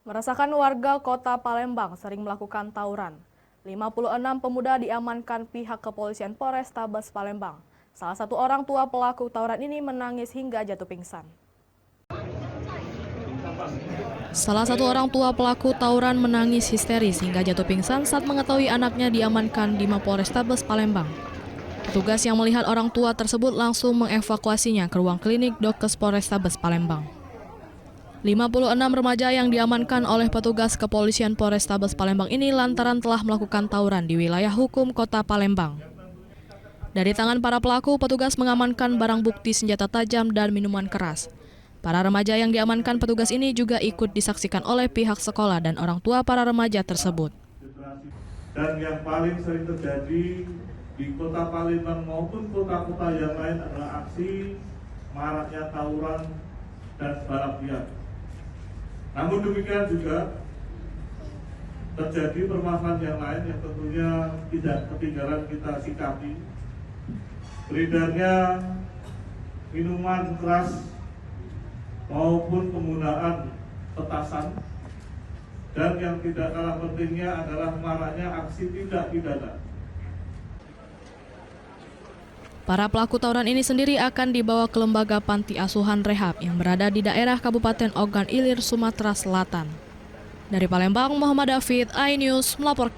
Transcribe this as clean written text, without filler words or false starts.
Meresahkan warga kota Palembang sering melakukan tawuran. 56 pemuda diamankan pihak kepolisian Polrestabes Palembang. Salah satu orang tua pelaku tawuran ini menangis hingga jatuh pingsan. Salah satu orang tua pelaku tawuran menangis histeris hingga jatuh pingsan saat mengetahui anaknya diamankan di Mapolrestabes Palembang. Petugas yang melihat orang tua tersebut langsung mengevakuasinya ke ruang klinik Dokes Polrestabes Palembang. 56 remaja yang diamankan oleh petugas kepolisian Polrestabes Palembang ini lantaran telah melakukan tawuran di wilayah hukum kota Palembang. Dari tangan para pelaku, petugas mengamankan barang bukti senjata tajam dan minuman keras. Para remaja yang diamankan petugas ini juga ikut disaksikan oleh pihak sekolah dan orang tua para remaja tersebut. Dan yang paling sering terjadi di kota Palembang maupun kota-kota yang lain adalah aksi maraknya tawuran dan balap liar. Namun demikian juga terjadi permasalahan yang lain yang tentunya tidak ketinggalan kita sikapi. Beredarnya minuman keras maupun penggunaan petasan, dan yang tidak kalah pentingnya adalah maraknya aksi tindak pidana. Para pelaku tawuran ini sendiri akan dibawa ke lembaga panti asuhan rehab yang berada di daerah Kabupaten Ogan Ilir, Sumatera Selatan. Dari Palembang, Muhammad David, iNews melaporkan.